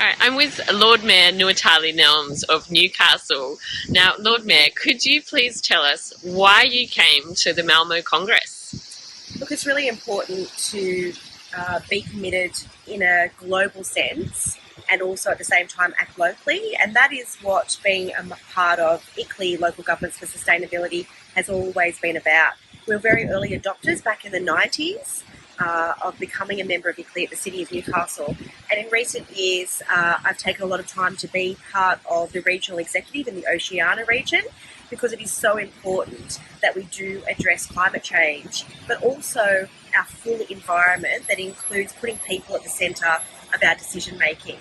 All right, I'm with Lord Mayor Nuatali Nelmes of Newcastle. Now, Lord Mayor, could you please tell us why you came to the Malmo Congress? Look, it's really important to be committed in a global sense and also at the same time act locally, and that is what being a part of ICLEI, Local Governments for Sustainability, has always been about. We were very early adopters back in the 90s of becoming a member of ICLEI at the City of Newcastle, and in recent years I've taken a lot of time to be part of the regional executive in the Oceania region, because it is so important that we do address climate change, but also our full environment that includes putting people at the centre of our decision making.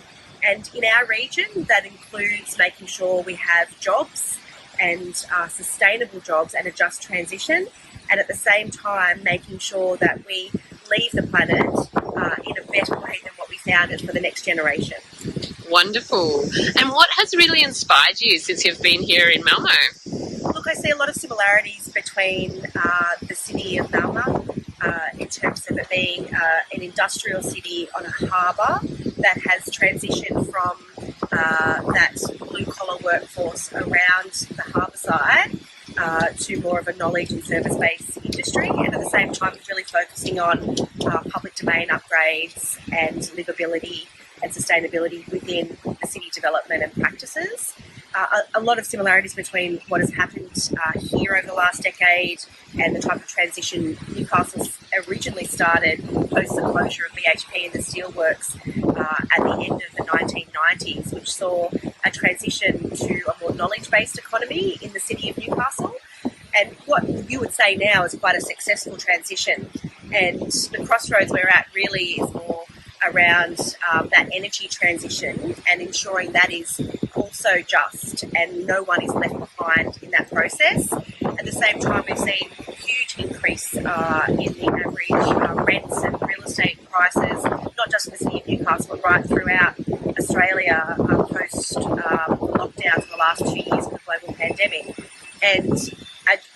And in our region, that includes making sure we have jobs and sustainable jobs and a just transition, and at the same time making sure that we leave the planet in a better way than what we found it for the next generation. Wonderful. And what has really inspired you since you've been here in Malmo? Look, I see a lot of similarities between the city of Malmo in terms of it being an industrial city on a harbour that has transitioned from that blue-collar workforce around the harbour side to more of a knowledge and service-based industry, and at the same time really focusing on public domain upgrades and livability and sustainability within the city development and practices. A lot of similarities between what has happened here over the last decade and the type of transition Newcastle originally started post the closure of BHP and the steelworks at the end of the 1990s, which saw a transition to a more knowledge-based economy in the city of Newcastle. And what you would say now is quite a successful transition. And the crossroads we're at really is more around that energy transition and ensuring that is also just and no one is left behind in that process. At the same time, we've seen a huge increase in the average rents and real estate prices, not just in the city of Newcastle, but right throughout Australia post lockdown for the last 2 years of the global pandemic. And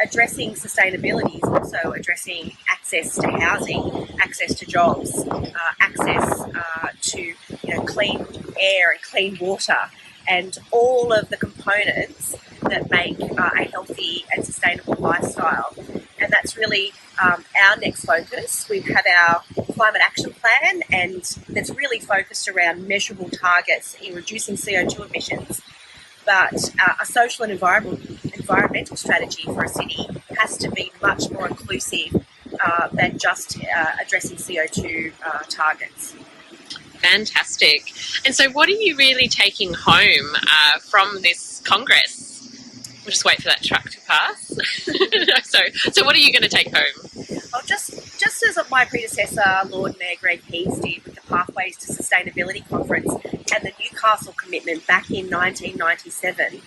addressing sustainability is also addressing access to housing, access to jobs, access to clean air and clean water, and all of the components that make a healthy and sustainable lifestyle. And that's really our next focus. We have our climate action plan, and that's really focused around measurable targets in reducing CO2 emissions. But a social and environmental strategy for a city has to be much more inclusive than just addressing CO2 targets. Fantastic. And so what are you really taking home from this Congress? We'll just wait for that truck to pass. So what are you going to take home? Well, just as my predecessor, Lord Mayor Greg Heath, did with the Pathways to Sustainability Conference and the Newcastle commitment back in 1997,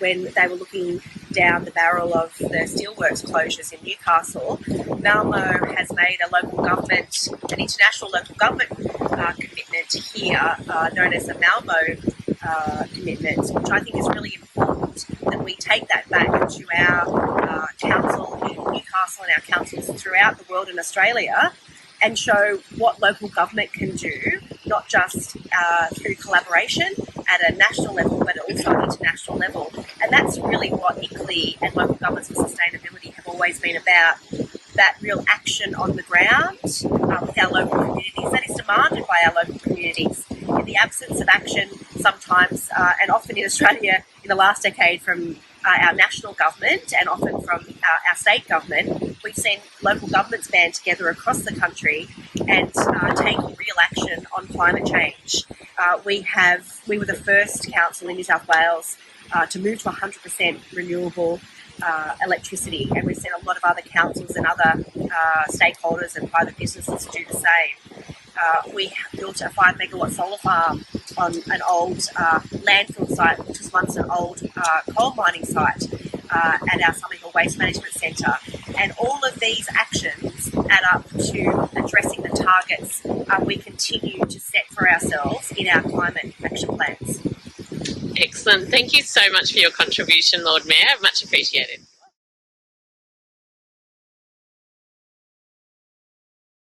when they were looking down the barrel of the steelworks closures in Newcastle, Malmo has made a local government, an international local government commitment here, known as the Malmo commitment, which I think is really important that we take that back to our council in Newcastle and our councils throughout the world and Australia, and show what local government can do, not just through collaboration at a national level, but also at an international level. And that's really what ICLEI and Local Governments for Sustainability have always been about, that real action on the ground with our local communities that is demanded by our local communities. In the absence of action, sometimes, and often in Australia in the last decade from our national government and often from our state government, we've seen local governments band together across the country and take real action on climate change. We were the first council in New South Wales to move to 100% renewable electricity, and we've seen a lot of other councils and other stakeholders and private businesses do the same. We built a 5 megawatt solar farm on an old landfill site, which was once an old coal mining site at our Summerhill Waste Management Centre. And all of these actions add up to addressing the targets we continue to set for ourselves in our climate action plans. Excellent. Thank you so much for your contribution, Lord Mayor. Much appreciated.